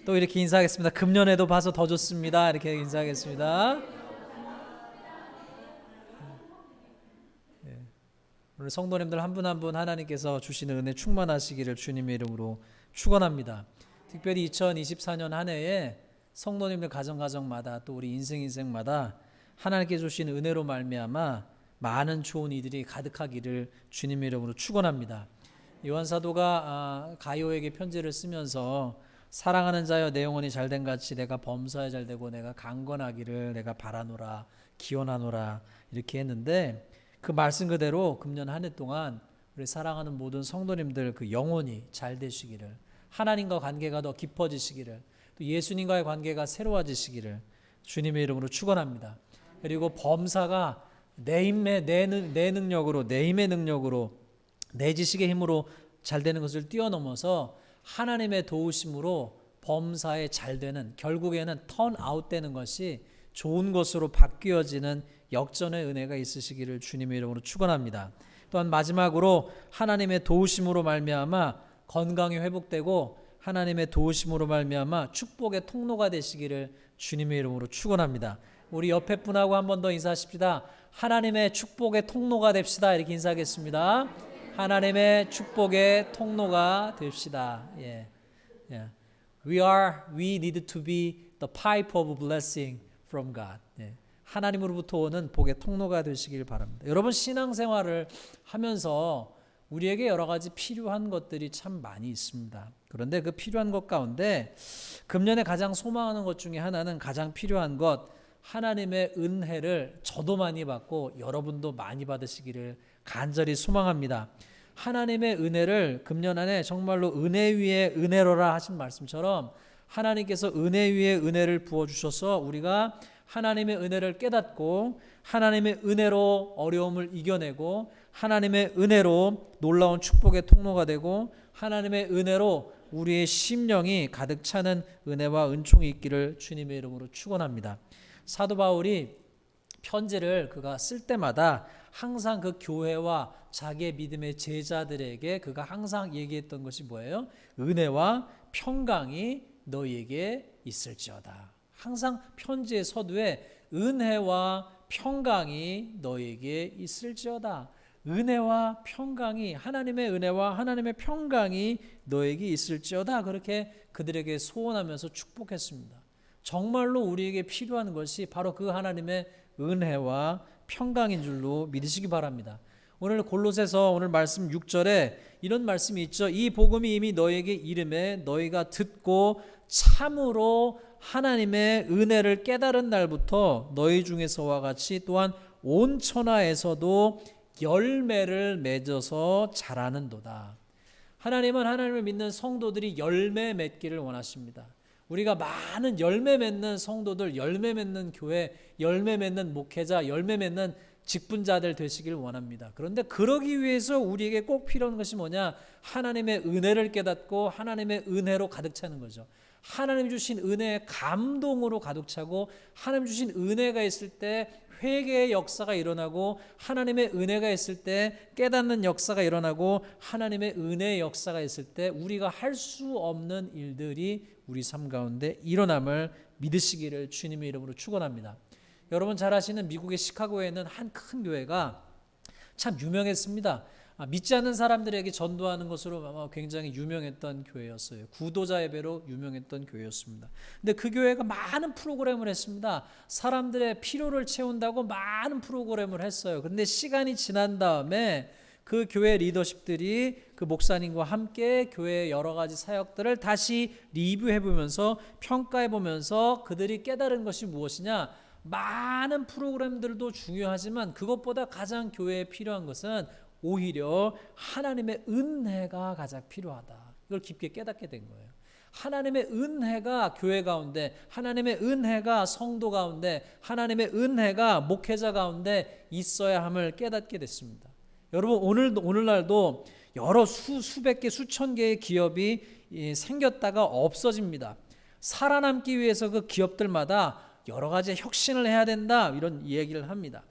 또 이렇게 인사하겠습니다. 금년에도 봐서 더 좋습니다. 이렇게 인사하겠습니다. 오늘 성도님들 한 분 한 분 하나님께서 주시는 은혜 충만하시기를 주님의 이름으로 축원합니다. 특별히 2024년 한 해에 성도님들 가정마다 또 우리 인생마다 하나님께 주신 은혜로 말미암아 많은 좋은 이들이 가득하기를 주님의 이름으로 축원합니다. 요한 사도가 가요에게 편지를 쓰면서 사랑하는 자여 내 영혼이 잘된 같이 내가 범사에 잘되고 내가 강건하기를 내가 바라노라 기원하노라 이렇게 했는데, 그 말씀 그대로 금년 한 해 동안 우리 사랑하는 모든 성도님들 그 영혼이 잘 되시기를, 하나님과 관계가 더 깊어지시기를, 또 예수님과의 관계가 새로워지시기를 주님의 이름으로 축원합니다. 그리고 범사가 내 힘의 내 능력으로, 내 힘의 능력으로, 내 지식의 힘으로 잘 되는 것을 뛰어넘어서 하나님의 도우심으로 범사에 잘 되는, 결국에는 턴아웃 되는 것이 좋은 것으로 바뀌어지는 역전의 은혜가 있으시기를 주님의 이름으로 축원합니다. 또한 마지막으로 하나님의 도우심으로 말미암아 건강이 회복되고 하나님의 도우심으로 말미암아 축복의 통로가 되시기를 주님의 이름으로 축원합니다. 우리 옆에 분하고 한 번 더 인사하십시다. 하나님의 축복의 통로가 됩시다. 이렇게 인사하겠습니다. 하나님의 축복의 통로가 됩시다. 예. We need to be the pipe of blessing from God. 예. 하나님으로부터 오는 복의 통로가 되시길 바랍니다. 여러분, 신앙생활을 하면서 우리에게 여러 가지 필요한 것들이 참 많이 있습니다. 그런데 그 필요한 것 가운데 금년에 가장 소망하는 것 중에 하나는, 가장 필요한 것, 하나님의 은혜를 저도 많이 받고 여러분도 많이 받으시기를 간절히 소망합니다. 하나님의 은혜를 금년 안에 정말로 은혜 위에 은혜로라 하신 말씀처럼 하나님께서 은혜 위에 은혜를 부어주셔서 우리가 하나님의 은혜를 깨닫고 하나님의 은혜로 어려움을 이겨내고 하나님의 은혜로 놀라운 축복의 통로가 되고 하나님의 은혜로 우리의 심령이 가득 차는 은혜와 은총이 있기를 주님의 이름으로 축원합니다. 사도 바울이 편지를 그가 쓸 때마다 항상 그 교회와 자기의 믿음의 제자들에게 그가 항상 얘기했던 것이 뭐예요? 은혜와 평강이 너희에게 있을지어다. 항상 편지의 서두에 은혜와 평강이 너희에게 있을지어다. 은혜와 평강이, 하나님의 은혜와 하나님의 평강이 너에게 있을지어다. 그렇게 그들에게 소원하면서 축복했습니다. 정말로 우리에게 필요한 것이 바로 그 하나님의 은혜와 평강인 줄로 믿으시기 바랍니다. 오늘 골로새서 오늘 말씀 6절에 이런 말씀이 있죠. 이 복음이 이미 너에게 이름에 너희가 듣고 참으로 하나님의 은혜를 깨달은 날부터 너희 중에서와 같이 또한 온 천하에서도 열매를 맺어서 자라는도다. 하나님은 하나님을 믿는 성도들이 열매 맺기를 원하십니다. 우리가 많은 열매 맺는 성도들, 열매 맺는 교회, 열매 맺는 목회자, 열매 맺는 직분자들 되시길 원합니다. 그런데 그러기 위해서 우리에게 꼭 필요한 것이 뭐냐? 하나님의 은혜를 깨닫고 하나님의 은혜로 가득 차는 거죠. 하나님 주신 은혜의 감동으로 가득 차고, 하나님 주신 은혜가 있을 때 회개의 역사가 일어나고, 하나님의 은혜가 있을 때 깨닫는 역사가 일어나고, 하나님의 은혜의 역사가 있을 때 우리가 할 수 없는 일들이 우리 삶 가운데 일어남을 믿으시기를 주님의 이름으로 축원합니다. 여러분 잘 아시는 미국의 시카고에는 한 큰 교회가 참 유명했습니다. 믿지 않는 사람들에게 전도하는 것으로 굉장히 유명했던 교회였어요. 구도자 예배로 유명했던 교회였습니다. 근데 그 교회가 많은 프로그램을 했습니다. 사람들의 필요를 채운다고 많은 프로그램을 했어요. 그런데 시간이 지난 다음에 그 교회 리더십들이 그 목사님과 함께 교회의 여러 가지 사역들을 다시 리뷰해보면서 평가해보면서 그들이 깨달은 것이 무엇이냐? 많은 프로그램들도 중요하지만 그것보다 가장 교회에 필요한 것은 오히려 하나님의 은혜가 가장 필요하다. 이걸 깊게 깨닫게 된 거예요. 하나님의 은혜가 교회 가운데, 하나님의 은혜가 성도 가운데, 하나님의 은혜가 목회자 가운데 있어야 함을 깨닫게 됐습니다. 여러분 오늘날도 여러 수백 개, 수천 개의 기업이 생겼다가 없어집니다. 살아남기 위해서 그 기업들마다 여러 가지 혁신을 해야 된다, 이런 얘기를 합니다.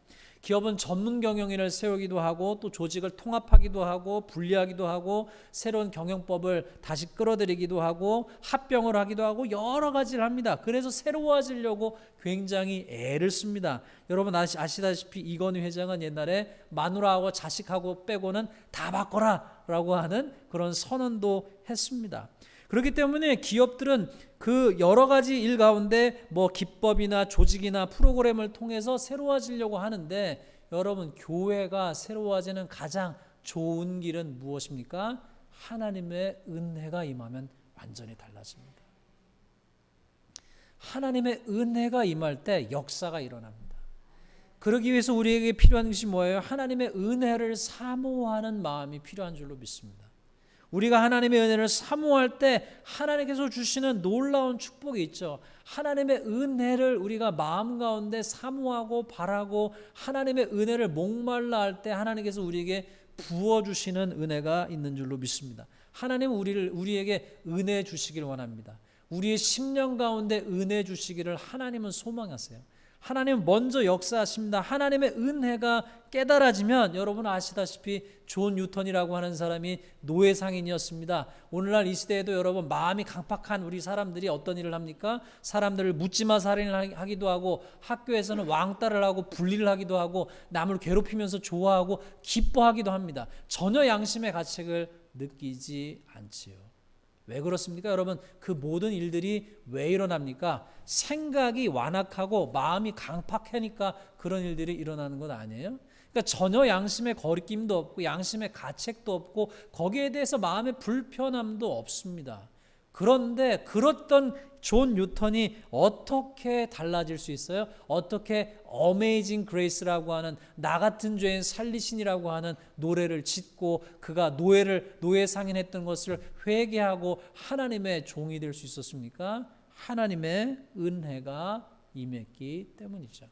기업은 전문 경영인을 세우기도 하고 또 조직을 통합하기도 하고 분리하기도 하고 새로운 경영법을 다시 끌어들이기도 하고 합병을 하기도 하고 여러 가지를 합니다. 그래서 새로워지려고 굉장히 애를 씁니다. 여러분 아시다시피 이건희 회장은 옛날에 마누라하고 자식하고 빼고는 다 바꿔라 라고 하는 그런 선언도 했습니다. 그렇기 때문에 기업들은 그 여러 가지 일 가운데 뭐 기법이나 조직이나 프로그램을 통해서 새로워지려고 하는데, 여러분 교회가 새로워지는 가장 좋은 길은 무엇입니까? 하나님의 은혜가 임하면 완전히 달라집니다. 하나님의 은혜가 임할 때 역사가 일어납니다. 그러기 위해서 우리에게 필요한 것이 뭐예요? 하나님의 은혜를 사모하는 마음이 필요한 줄로 믿습니다. 우리가 하나님의 은혜를 사모할 때 하나님께서 주시는 놀라운 축복이 있죠. 하나님의 은혜를 우리가 마음 가운데 사모하고 바라고 하나님의 은혜를 목말라 할 때 하나님께서 우리에게 부어주시는 은혜가 있는 줄로 믿습니다. 하나님은 우리에게 은혜 주시길 원합니다. 우리의 심령 가운데 은혜 주시기를 하나님은 소망하세요. 하나님은 먼저 역사하십니다. 하나님의 은혜가 깨달아지면, 여러분 아시다시피 존 뉴턴이라고 하는 사람이 노예 상인이었습니다. 오늘날 이 시대에도 여러분 마음이 강팍한 우리 사람들이 어떤 일을 합니까? 사람들을 묻지마 살인을 하기도 하고, 학교에서는 왕따를 하고 분리를 하기도 하고, 남을 괴롭히면서 좋아하고 기뻐하기도 합니다. 전혀 양심의 가책을 느끼지 않지요. 왜 그렇습니까? 여러분 그 모든 일들이 왜 일어납니까? 생각이 완악하고 마음이 강팍하니까 그런 일들이 일어나는 것 아니에요? 그러니까 전혀 양심의 거리낌도 없고 양심의 가책도 없고 거기에 대해서 마음의 불편함도 없습니다. 그런데 그렇던 존 뉴턴이 어떻게 달라질 수 있어요? 어떻게 어메이징 그레이스라고 하는 나 같은 죄인 살리신이라고 하는 노래를 짓고 그가 노예 상인했던 것을 회개하고 하나님의 종이 될 수 있었습니까? 하나님의 은혜가 임했기 때문이죠.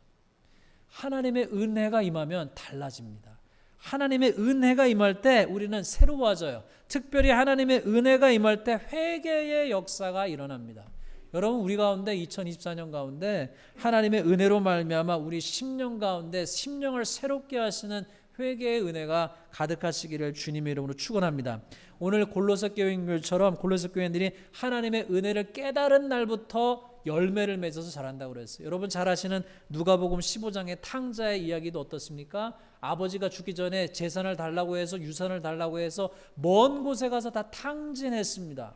하나님의 은혜가 임하면 달라집니다. 하나님의 은혜가 임할 때 우리는 새로워져요. 특별히 하나님의 은혜가 임할 때 회개의 역사가 일어납니다. 여러분 우리 가운데 2024년 가운데 하나님의 은혜로 말미암아 우리 심령 가운데 심령을 새롭게 하시는 회개의 은혜가 가득하시기를 주님의 이름으로 축원합니다. 오늘 골로새 교인들처럼 골로새 교인들이 하나님의 은혜를 깨달은 날부터 열매를 맺어서 자란다고 그랬어요. 여러분 잘 아시는 누가복음 15장의 탕자의 이야기도 어떻습니까? 아버지가 죽기 전에 재산을 달라고 해서 유산을 달라고 해서 먼 곳에 가서 다 탕진했습니다.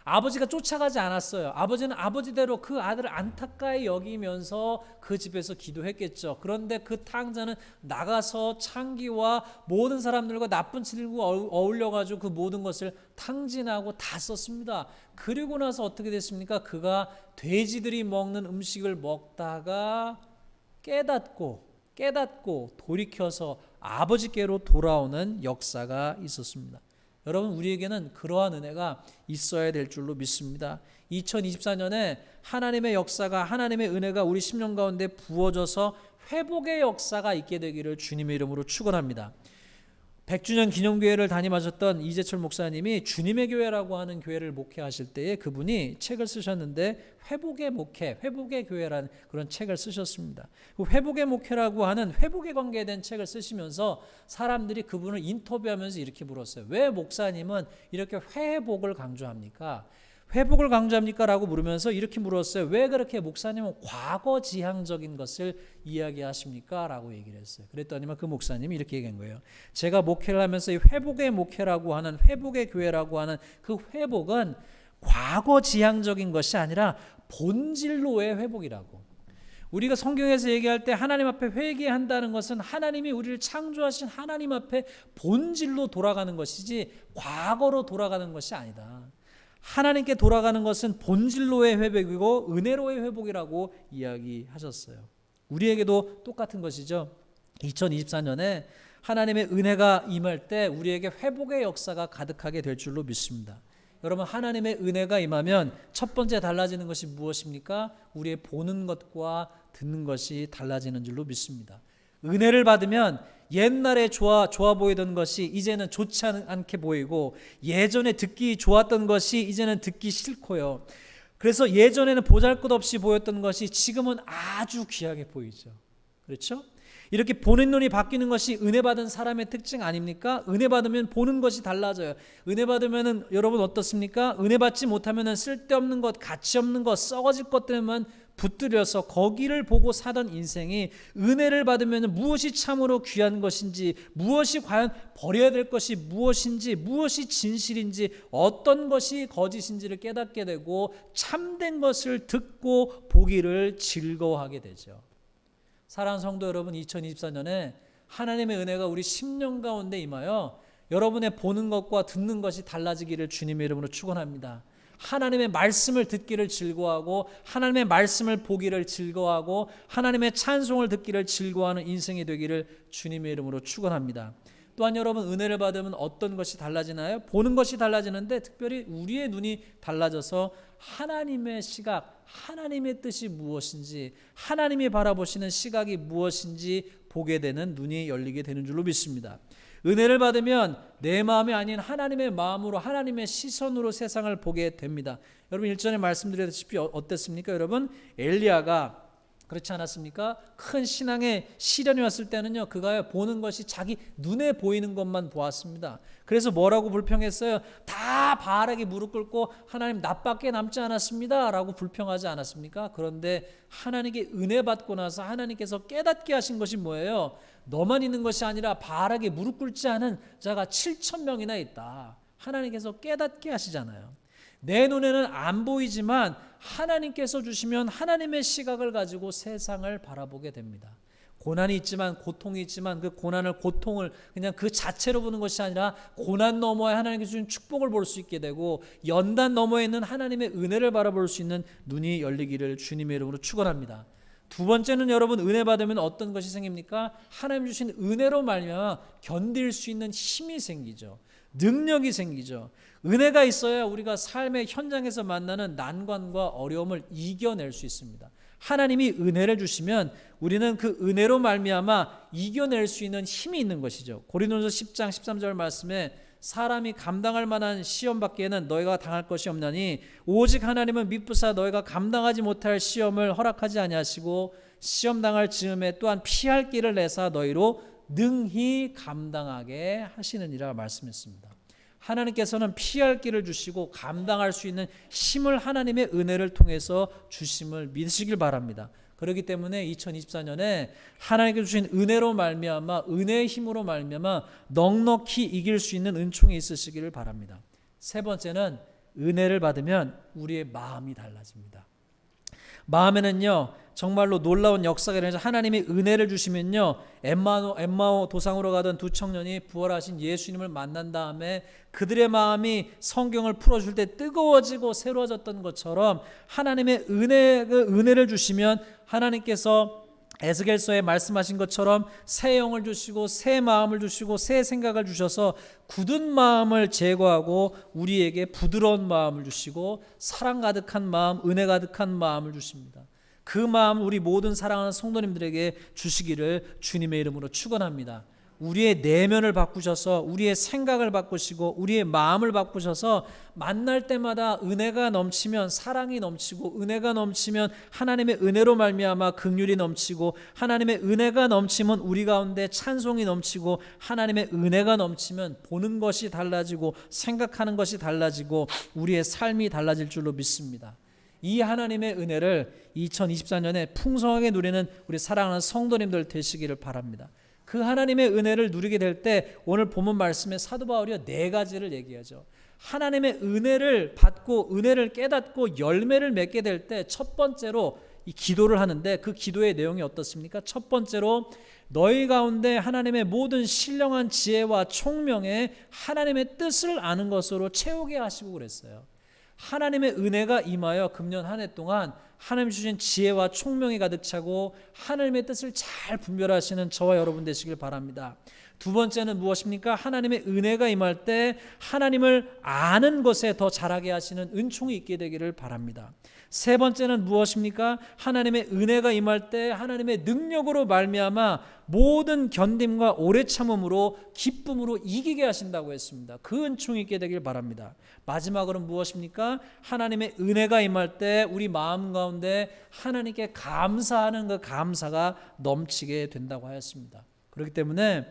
아버지가 쫓아가지 않았어요. 아버지는 아버지대로 그 아들을 안타까이 여기면서 그 집에서 기도했겠죠. 그런데 그 탕자는 나가서 창기와 모든 사람들과 나쁜 친구가 어울려가지고 그 모든 것을 탕진하고 다 썼습니다. 그리고 나서 어떻게 됐습니까? 그가 돼지들이 먹는 음식을 먹다가 깨닫고 돌이켜서 아버지께로 돌아오는 역사가 있었습니다. 여러분 우리에게는 그러한 은혜가 있어야 될 줄로 믿습니다. 2024년에 하나님의 역사가 하나님의 은혜가 우리 심령 가운데 부어져서 회복의 역사가 있게 되기를 주님의 이름으로 축원합니다. 100주년 기념교회를 담임하셨던 이재철 목사님이 주님의 교회라고 하는 교회를 목회하실 때에 그분이 책을 쓰셨는데 회복의 목회, 회복의 교회라는 그런 책을 쓰셨습니다. 그 회복의 목회라고 하는 회복에 관계된 책을 쓰시면서 사람들이 그분을 인터뷰하면서 이렇게 물었어요. 왜 목사님은 이렇게 회복을 강조합니까? 회복을 강조합니까? 라고 물으면서 이렇게 물었어요. 왜 그렇게 목사님은 과거 지향적인 것을 이야기하십니까? 라고 얘기를 했어요. 그랬더니만 그 목사님이 이렇게 얘기한 거예요. 제가 목회를 하면서 이 회복의 목회라고 하는 회복의 교회라고 하는 그 회복은 과거 지향적인 것이 아니라 본질로의 회복이라고. 우리가 성경에서 얘기할 때 하나님 앞에 회개한다는 것은 하나님이 우리를 창조하신 하나님 앞에 본질로 돌아가는 것이지 과거로 돌아가는 것이 아니다. 하나님께 돌아가는 것은 본질로의 회복이고 은혜로의 회복이라고 이야기하셨어요. 우리에게도 똑같은 것이죠. 2024년에 하나님의 은혜가 임할 때 우리에게 회복의 역사가 가득하게 될 줄로 믿습니다. 여러분 하나님의 은혜가 임하면 첫 번째 달라지는 것이 무엇입니까? 우리의 보는 것과 듣는 것이 달라지는 줄로 믿습니다. 은혜를 받으면 옛날에 좋아 보이던 것이 이제는 좋지 않게 보이고 예전에 듣기 좋았던 것이 이제는 듣기 싫고요. 그래서 예전에는 보잘것없이 보였던 것이 지금은 아주 귀하게 보이죠. 그렇죠? 이렇게 보는 눈이 바뀌는 것이 은혜 받은 사람의 특징 아닙니까? 은혜 받으면 보는 것이 달라져요. 은혜 받으면은 여러분 어떻습니까? 은혜 받지 못하면은 쓸데없는 것, 가치 없는 것, 썩어질 것들만 붙들여서 거기를 보고 사던 인생이 은혜를 받으면 무엇이 참으로 귀한 것인지, 무엇이 과연 버려야 될 것이 무엇인지, 무엇이 진실인지, 어떤 것이 거짓인지를 깨닫게 되고 참된 것을 듣고 보기를 즐거워하게 되죠. 사랑하는 성도 여러분, 2024년에 하나님의 은혜가 우리 10년 가운데 임하여 여러분의 보는 것과 듣는 것이 달라지기를 주님의 이름으로 축원합니다. 하나님의 말씀을 듣기를 즐거워하고 하나님의 말씀을 보기를 즐거워하고 하나님의 찬송을 듣기를 즐거워하는 인생이 되기를 주님의 이름으로 축원합니다. 또한 여러분, 은혜를 받으면 어떤 것이 달라지나요? 보는 것이 달라지는데 특별히 우리의 눈이 달라져서 하나님의 시각, 하나님의 뜻이 무엇인지, 하나님이 바라보시는 시각이 무엇인지 보게 되는 눈이 열리게 되는 줄로 믿습니다. 은혜를 받으면 내 마음이 아닌 하나님의 마음으로, 하나님의 시선으로 세상을 보게 됩니다. 여러분, 일전에 말씀드렸다시피 어땠습니까? 여러분, 엘리야가 그렇지 않았습니까? 큰 신앙의 시련이 왔을 때는요, 그가 보는 것이 자기 눈에 보이는 것만 보았습니다. 그래서 뭐라고 불평했어요? 다 바알에게 무릎 꿇고 하나님 나밖에 남지 않았습니다 라고 불평하지 않았습니까? 그런데 하나님께 은혜 받고 나서 하나님께서 깨닫게 하신 것이 뭐예요? 너만 있는 것이 아니라 바알에게 무릎 꿇지 않은 자가 7,000명이나 있다. 하나님께서 깨닫게 하시잖아요. 내 눈에는 안 보이지만 하나님께서 주시면 하나님의 시각을 가지고 세상을 바라보게 됩니다. 고난이 있지만, 고통이 있지만 그 고난을, 고통을 그냥 그 자체로 보는 것이 아니라 고난 너머에 하나님께서 주신 축복을 볼 수 있게 되고 연단 너머에 있는 하나님의 은혜를 바라볼 수 있는 눈이 열리기를 주님의 이름으로 축원합니다. 두 번째는 여러분, 은혜 받으면 어떤 것이 생깁니까? 하나님 주신 은혜로 말미암아 견딜 수 있는 힘이 생기죠. 능력이 생기죠. 은혜가 있어야 우리가 삶의 현장에서 만나는 난관과 어려움을 이겨낼 수 있습니다. 하나님이 은혜를 주시면 우리는 그 은혜로 말미암아 이겨낼 수 있는 힘이 있는 것이죠. 고린도전서 10장 13절 말씀에 사람이 감당할 만한 시험 밖에는 너희가 당할 것이 없나니 오직 하나님은 미쁘사 너희가 감당하지 못할 시험을 허락하지 아니하시고 시험 당할 즈음에 또한 피할 길을 내사 너희로 능히 감당하게 하시느니라 말씀했습니다. 하나님께서는 피할 길을 주시고 감당할 수 있는 힘을 하나님의 은혜를 통해서 주심을 믿으시길 바랍니다. 그렇기 때문에 2024년에 하나님께 주신 은혜로 말미암아, 은혜의 힘으로 말미암아 넉넉히 이길 수 있는 은총이 있으시기를 바랍니다. 세 번째는 은혜를 받으면 우리의 마음이 달라집니다. 마음에는요, 정말로 놀라운 역사가 일어나서 하나님이 은혜를 주시면요, 엠마오 도상으로 가던 두 청년이 부활하신 예수님을 만난 다음에 그들의 마음이 성경을 풀어줄 때 뜨거워지고 새로워졌던 것처럼 하나님의 은혜를 주시면 하나님께서 에스겔서에 말씀하신 것처럼 새 영을 주시고 새 마음을 주시고 새 생각을 주셔서 굳은 마음을 제거하고 우리에게 부드러운 마음을 주시고 사랑 가득한 마음, 은혜 가득한 마음을 주십니다. 그 마음 우리 모든 사랑하는 성도님들에게 주시기를 주님의 이름으로 축원합니다. 우리의 내면을 바꾸셔서 우리의 생각을 바꾸시고 우리의 마음을 바꾸셔서 만날 때마다 은혜가 넘치면 사랑이 넘치고 은혜가 넘치면 하나님의 은혜로 말미암아 긍휼이 넘치고 하나님의 은혜가 넘치면 우리 가운데 찬송이 넘치고 하나님의 은혜가 넘치면 보는 것이 달라지고 생각하는 것이 달라지고 우리의 삶이 달라질 줄로 믿습니다. 이 하나님의 은혜를 2024년에 풍성하게 누리는 우리 사랑하는 성도님들 되시기를 바랍니다. 그 하나님의 은혜를 누리게 될 때 오늘 본문 말씀에 사도 바울이 네 가지를 얘기하죠. 하나님의 은혜를 받고 은혜를 깨닫고 열매를 맺게 될 때 첫 번째로 이 기도를 하는데 그 기도의 내용이 어떻습니까? 첫 번째로 너희 가운데 하나님의 모든 신령한 지혜와 총명에 하나님의 뜻을 아는 것으로 채우게 하시고 그랬어요. 하나님의 은혜가 임하여 금년 한 해 동안 하나님 주신 지혜와 총명이 가득 차고 하나님의 뜻을 잘 분별하시는 저와 여러분 되시길 바랍니다. 두 번째는 무엇입니까? 하나님의 은혜가 임할 때 하나님을 아는 것에 더 자라게 하시는 은총이 있게 되기를 바랍니다. 세 번째는 무엇입니까? 하나님의 은혜가 임할 때 하나님의 능력으로 말미암아 모든 견딤과 오래 참음으로 기쁨으로 이기게 하신다고 했습니다. 그 은총이 있게 되길 바랍니다. 마지막으로는 무엇입니까? 하나님의 은혜가 임할 때 우리 마음 가운데 하나님께 감사하는 그 감사가 넘치게 된다고 하였습니다. 그렇기 때문에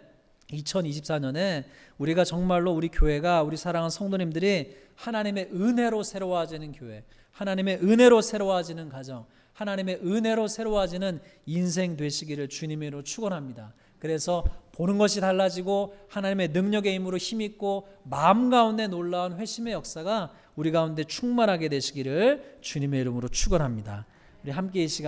2024년에 우리가 정말로 우리 교회가, 우리 사랑하는 성도님들이 하나님의 은혜로 새로워지는 교회, 하나님의 은혜로 새로워지는 가정, 하나님의 은혜로 새로워지는 인생 되시기를 주님의 이름으로 축원합니다. 그래서 보는 것이 달라지고 하나님의 능력의 힘으로 힘있고 마음 가운데 놀라운 회심의 역사가 우리 가운데 충만하게 되시기를 주님의 이름으로 축원합니다. 우리 함께 이 시간